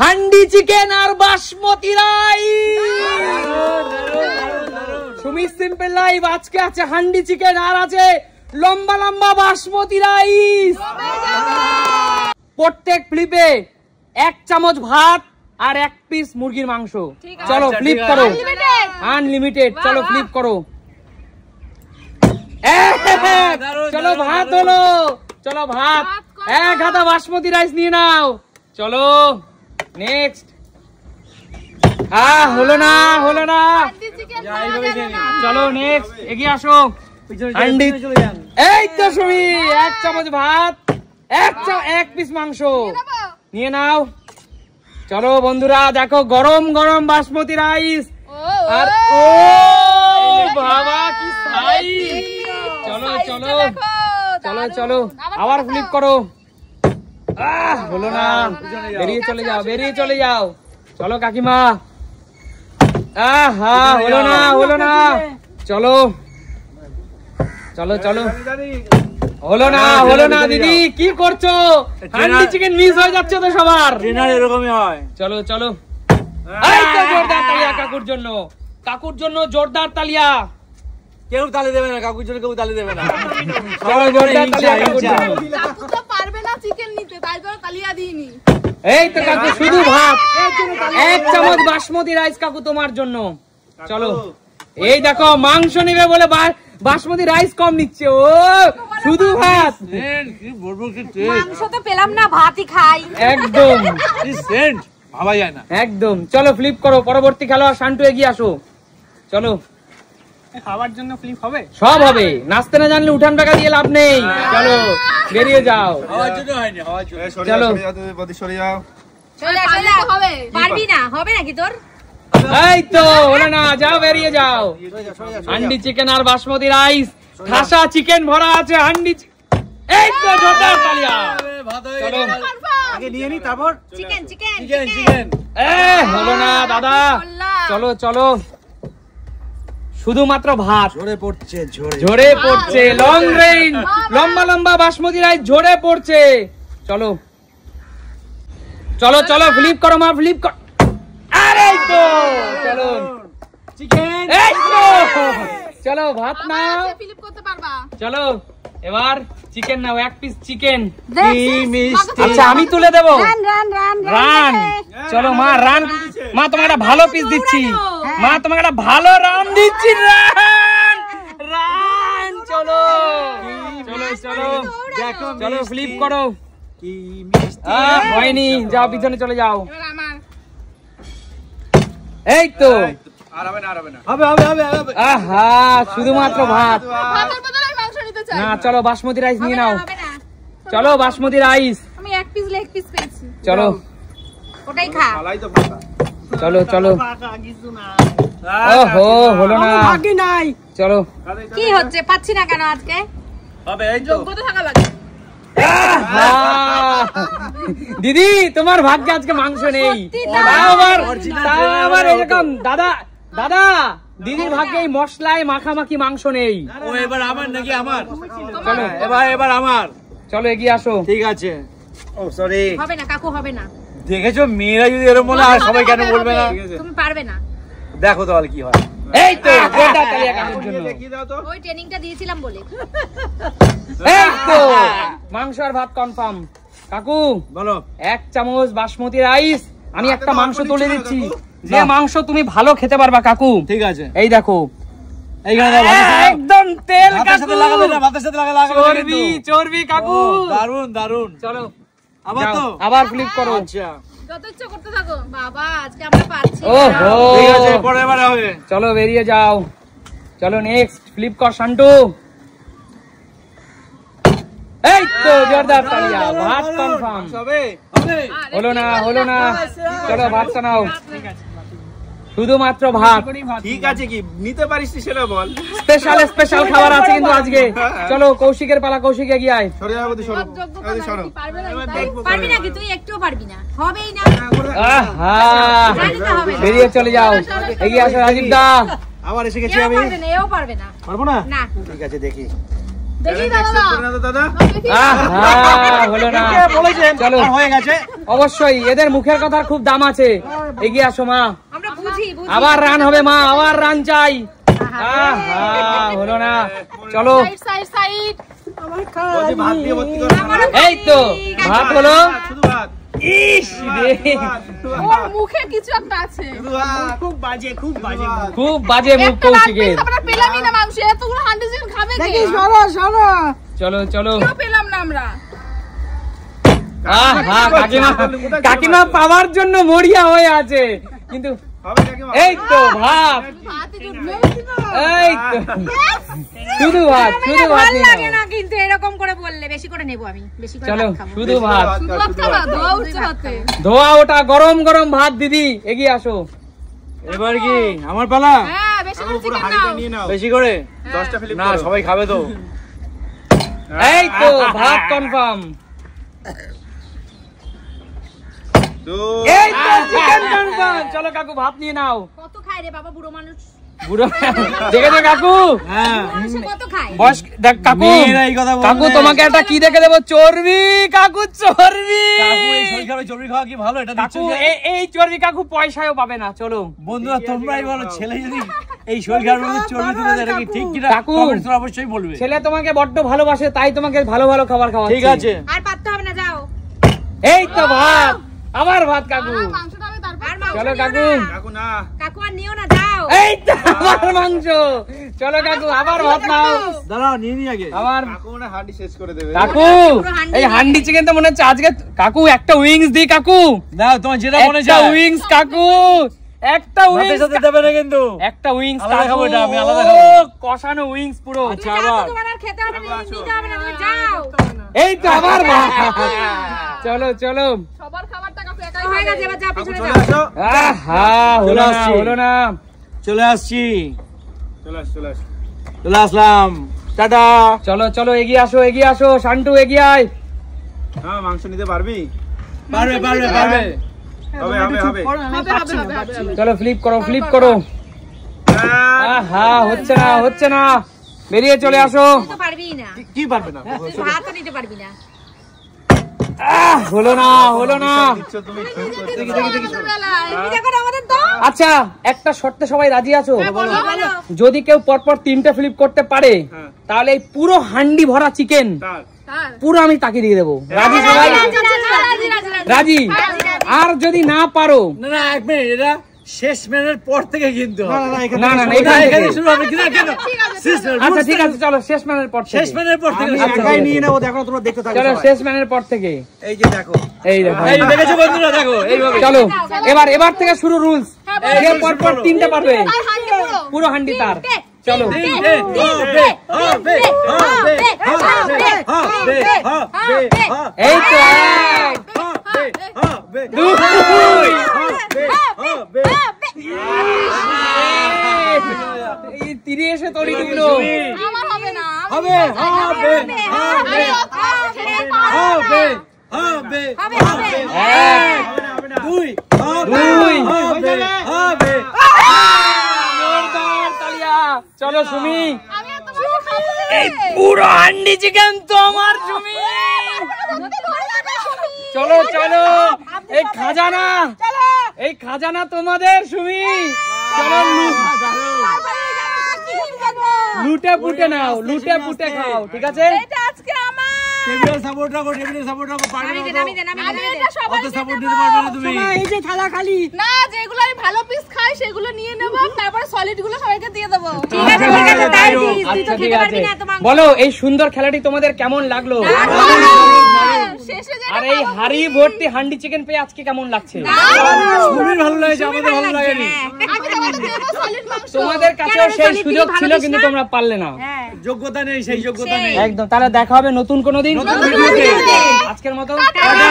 Handi chicken আর basmati rice. Sumit simple live আজকে আছে হান্ডি চিকেন আর আছে লম্বা লম্বা বাসমতি রাইস। প্রত্যেক ফ্লিপে 1 চামচ ভাত আর 1 পিস মুরগির মাংস। চলো ফ্লিপ করো, আনলিমিটেড। চলো ফ্লিপ করো। চলো ভাত হলো, চলো ভাত। 1 হাতা বাসমতি রাইস নিয়ে নাও। চলো নেক্সট। হলো না, হলো না। চলো নেক্সট, এগিয়ে আসো। এই তো সুমি, 1 চামচ ভাত, 1 পিস মাংস নিয়ে নাও। চলো বন্ধুরা দেখো, গরম গরম বাসমতি রাইস। আর ও বাবা কি সাইজ। চলো চলো চলো চলো, আবার ফ্লিপ করো। হলো না, বেরিয়ে চলে যাও, বেরিয়ে চলে যাও। চলো কাকিমা। হলো না, হলো না। চলো চলো চলো, হলো না, হলো না। দিদি কি করছো? হান্ডি চিকেন মিস হয়ে যাচ্ছে তো সবার। ট্রেনার এরকমই হয়। চলো চলো, এই তো জোরদার তালিয়া কাকুর জন্য। কাকুর জন্য জোরদার তালিয়া। কেউ তালি দেবে না, কাকুর জন্য কেউ তালি দেবে না। চলো জোরদার তালিয়া কাকুর জন্য। কাকু তো পারবে না চিকেন নিতে, তাই জন্য তালিয়া দিইনি। এই তো কাকু শুধু ভাত, 1 চামচ বাসমতি রাইস কাকু তোমার জন্য। চলো, এই দেখো মাংস নেবে বলে বাসমতি রাইস কম নিচ্ছে। ও শুধু ভাত। কি বলবো, কি টেস্ট। মাংস তো পেলাম না, ভাতই খাই। একদম কি সেন্ট, ভাবা যায় না একদম। চলো ফ্লিপ করো। পরবর্তী খেলোয়াড় শান্টু, এগিয়ে আসো। চলো, খাবার জন্য ফ্লিপ হবে, সব হবে। নাচতে না জানলে উঠান টাকা দিয়ে লাভ নেই। চলো বেরিয়ে যাও। হওয়ার জন্য হয়নি, হওয়ার জন্য। চলো চলে হবে, পারবি না, হবে নাকি তোর? এই তো হলো না, যাও বেরিয়ে যাও। হান্ডি চিকেন আর বাসমতি রাইস, ঠাসা চিকেন ভরা আছে হান্ডি। এই তো জোরদার তালিয়া। চলো আগে নিয়ে নি, তারপর চিকেন চিকেন চিকেন চিকেন। হলো না দাদা। চলো চলো, শুধুমাত্র ভাত। ঝরে পড়ছে, ঝরে পড়ছে। লং রেঞ্জ লম্বা লম্বা বাসমতি রাইস ঝরে পড়ছে। চলো চলো চলো, ফ্লিপ করো মা, ফ্লিপ করো। আরে তো চলো চিকেন। এই তো চলো ভাত নাও। ফিলিপ করতে পারবা? চলো এবার চিকেন নাও, 1 পিস চিকেন। মিষ্টি। আচ্ছা আমি তুলে দেবো। Run run run run. চলো মা রান। মা তোমাকে একটা ভালো পিস দিচ্ছি। মা তোমাকে একটা ভালো রান দিচ্ছি। Run run. চলো চলো চলো দেখো চলো, ফ্লিপ করো। কি মিষ্টি। হয়নি, যাও পিছনে চলে যাও। এবার আমার। এই তো আর হবে না, আর হবে না। হবে হবে হবে হবে। আহা, শুধুমাত্র ভাত। ভাতের বদলে আমি মাংস নিতে চাই। না চলো বাসমতি রাইস নিয়ে নাও। হবে না। চলো বাসমতি রাইস। আমি 1 পিস লেগ পিস পেয়েছি। চলো ওটাই খা। ভালাই তো ফাটা। চলো চলো। ওহো হলো না, ভাগ্যে নাই। চলো। কি হচ্ছে, পাচ্ছি না কেন আজকে? হবে, এই তো। যোগ্যতা থাকা লাগে। দিদি তোমার ভাগ্যে আজকে মাংস নেই। তাও আবার এরকম। দাদা দাদা, দিদির ভাগ্যে এই মশলায় মাখামাখি মাংস নেই। ও এবার আমার নাকি আমার? চলো এবার আমার। চলো এগিয়ে আসো। ঠিক আছে। ও সরি। হবে না কাকু, হবে না। দেখেছো মেয়েরা যদি এরকম বলে আর সবাই কেন বলবে না? তুমি পারবে না। দেখো তাহলে কি হয়। এই তো জোরদার তালিয়া কাকুর জন্য। ওই ট্রেনিংটা দিয়েছিলাম বলে। এই তো মাংস আর ভাত কনফার্ম। কাকু বলো। 1 চামচ বাসমতি রাইস। আমি একটা মাংস তুলে দিচ্ছি, যে মাংস তুমি ভালো খেতে পারবা কাকু। ঠিক আছে। এই দেখো এইখানে দাও, ভাতের সাথে দাও। একদম তেল ভাতের কাকু। সাথে লাগাবে না, ভাতের সাথে লাগাবে না চর্বি কিন্তু। চর্বি কাকু। দারুন দারুন। চলো আবার যাও, তো আবার ফ্লিপ করো। আচ্ছা যত ইচ্ছা করতে থাকো। বাবা আজকে আমরা পাচ্ছি না। ওহো ঠিক আছে, পরে এবারে হবে। চলো বেরিয়ে যাও। চলো নেক্সট, ফ্লিপ কর শান্টু। এই তো জোরদার তালিয়া, ভাত কনফার্ম। হবে হবে। হলো না, হলো না। চলো ভাতটা নাও, শুধুমাত্র ভাত। ঠিক আছে, কি নিতে পারিস সেটা বল। স্পেশাল স্পেশাল খাবার আছে কিন্তু আজকে। চলো কৌশিকের পালা, কৌশিক এগিয়ে আয়। পারবি নাকি তুই? একটুও পারবি না, হবেই না। আহা, বেরিয়ে চলে যাও। এগিয়ে আসো রাজীব দা। আবার এসে গেছি এও আমি। পারবে না, এও পারবে না। পারবো না? না। ঠিক আছে দেখি। দেখি দাদা দাদা হলো না। বলেছেন চলো হয়ে গেছে। অবশ্যই এদের মুখের কথার খুব দাম আছে। এগিয়ে আসো মা, আমরা বুঝি আবার রান হবে মা, আবার রান চাই। হলো না। চলো সাইড বলছি ভাত দিয়ে ভর্তি করো। এই তো ভাত হলো। শুধু ভাত, ইস রে, ওর মুখে কিছু একটা আছে। শুধু ভাত। খুব বাজে মুখ কৌশিকের। আমরা পেলামই না মাংস, এতগুলো হান্ডি চিকেন খাবে কে? চলো চলো। কেউ পেলাম না আমরা। কাকিমা, কাকিমা পাওয়ার জন্য মরিয়া হয়ে আছে, কিন্তু হবে কাকিমা। এই তো ভাত, ভাতই জুটবে। এই তো শুধু ভাত, শুধু ভাত ভালো নিয়ে লাগে নাও। না কিন্তু এরকম করে বললে, বেশি করে নেব আমি, বেশি করে চলো ভাত খাবো। শুধু ভাত, ভাত খাবা, ধোয়া উঠছে হাতে। ধোয়া ওটা গরম গরম ভাত। দিদি এগিয়ে আসো। এবার কি আমার পালা? হ্যাঁ, বেশি করে পুরো চিকেন হাঁড়িটা নাও। নিয়ে নাও। বেশি করে 10টা ফিলিপ না, করো। সবাই খাবে তো। এই তো ভাত কনফার্ম। এই তো চিকেন কনফার্ম। চলো কাকু ভাত নিয়ে নাও। কত খায় রে বাবা, বুড়ো মানুষ। বুড়ো দেখেছো কাকু? হ্যাঁ, মানুষ কত খায়? বয়স দেখ কাকু, মেয়েরা এই কথা বললে। কাকু তোমাকে একটা কি দেখে দেবো? চর্বি কাকু, চর্বি। কাকু এই শরীর খারাপ চর্বি খাওয়া কি ভালো? এটা দিচ্ছ কাকু যে? এই চর্বি কাকু পয়সাও পাবে না। চলো বন্ধুরা তোমরাই বলো, ছেলে যদি এই শরীর খারাপ মধ্যে চর্বি তুলে দেয়, এটা কি ঠিক কিনা? কাকু। কমেন্টস করে অবশ্যই বলবে। ছেলে তোমাকে বড্ড ভালোবাসে, তাই তোমাকে ভালো ভালো খাবার খাওয়াচ্ছে। ঠিক আছে। আর পাততে হবে না, যাও। এই তো ভাত, আবার ভাত কাকু। মাংসটা হবে তারপর। আর মাংস চলো নিও কাকু। না। কাকু না, কাকু আর নিও না, যাও। এই তো আবার মাংস। চলো কাকু আবার ভাত নাও। দাঁড়াও, নিয়ে নি আগে। আবার কাকু না হাঁড়ি শেষ করে দেবে। কাকু, এই হান্ডি চিকেন তো মনে হচ্ছে আজকে। কাকু একটা উইংস দি কাকু, দাও তোমার যেটা মনে একটা চায়। উইংস কাকু, একটা ভাতের উইংস, সাথে দেবে না কিন্তু। একটা উইংস আলাদা কাকু। খাবো এটা, আমি আলাদা খাবো। কষানো উইংস পুরো। আচ্ছা, কাকু, আবার। তোমার আর খেতে হবে না, নিতে হবে না, তুমি যাও। এই তো আবার ভাত। চলো চলো। সবার খাবারটা কাকু একাই হয়ে গেছে, এবার যাও, কাকু পিছনে চলে যাও। আসো। আহা হলো চলে না, আসছি। হলো না। চলে আসছি, চলে আস, চলে আস। চলে আসলাম। টাটা। চলো চলো এগিয়ে আসো, এগিয়ে আসো। শান্টু এগিয়ে আয়। হ্যাঁ, মাংস নিতে পারবি? পারবে পারবে পারবে। হবে হবে হবে। চলো ফ্লিপ করো, ফ্লিপ করো। আহা হচ্ছে না, হচ্ছে না। বেরিয়ে চলে আসো। তুই তো পারবিই না, কি পারবে না? তুই ভাতও নিতে পারবি না। হলো না, হলো না। দিচ্ছ তুমি। তুমি দেখো না আমাদের তো। আচ্ছা একটা শর্তে সবাই রাজি আছো? বলো। যদি কেউ পরপর 3টে ফ্লিপ করতে পারে, হ্যাঁ। তাহলে এই পুরো হান্ডি ভরা চিকেন তার পুরো আমি তাকে দিয়ে দেবো। রাজি সবাই? রাজি? আর যদি না পারো, না না, এক মিনিট, এটা শেষ ম্যানের পর থেকে কিন্তু হবে। না না না, এটা এখান এখানে থেকে। শুরু হবে কিনা কেন? শেষ ম্যান, আচ্ছা ঠিক আছে, চলো শেষ ম্যানের পর থেকে। শেষ ম্যানের পর থেকে। আচ্ছা, একাই ঠিক নিয়ে আছে। নেবো, দেখো তোমরা দেখতে থাকো চলো সবাই। শেষ ম্যানের পর থেকে। এই যে দেখো। এই দেখো। এই দেখেছো বন্ধুরা, দেখো এইভাবে। চলো এবার থেকে শুরু রুলস। যে পরপর 3টে পারবে পুরো হান্ডি তার। চলো হবে হবে হবে হবে হবে হবে এই তো এক, হবে হবে দুই, হবে। এই তীরে এসে তড়ি দিলো। আমার হবে না। হবে হবে হবে হবে হবে হবে। এক, দুই দুই, হবে হবে। জোরদার তালিয়া। চলো সুমি, আমি আর তোমাকে খাবো না। এই পুরো হান্ডি চিকেন তো আমার সুমি। চলো চলো, এই খাজানা, এই খাজানা তোমাদের সুমি। চলো লুটে পুটে নাও, লুটে পুটে খাও, ঠিক আছে? এটা আজকে আমার। টেবিলের সাপোর্ট রাখো, টেবিলের সাপোর্ট রাখো। পারবে আমি না দেন, আমি দেন, আমি তো? দেন, আমি দেন। অত সাপোর্ট দিতে পারবে না তুমি। না, যেগুলো আমি ভালো পিস খাই সেগুলো নিয়ে নেব, তারপর সলিড গুলো সবাইকে দিয়ে দেবো। ঠিক আছে, আছে, ঠিক আছে, তাই দাও। দিস। তুই তো আচ্ছা ঠিক খেতে আছে, পারবি না এত মাংস। বলো এই সুন্দর খেলাটি তোমাদের কেমন লাগলো? শেষে যেটা আর এই হাড়ি ভর্তি হান্ডি চিকেন পেয়ে আজকে কেমন লাগছে? খুবই ভালো লাগছে, আমাদের ভালো লাগেনি। আমি তোমাকে দেব সলিড মাংস। তোমাদের কাছেও কেন রে, সেই solid সুযোগ ভালো ছিল, দিস কিন্তু না? তোমরা পারলে না। হ্যাঁ। যোগ্যতা নেই, সেই যোগ্যতা নেই। একদম। তাহলে দেখা হবে নতুন কোনো দিন। নতুন ভিডিওতে। আজকের মতো টাটা।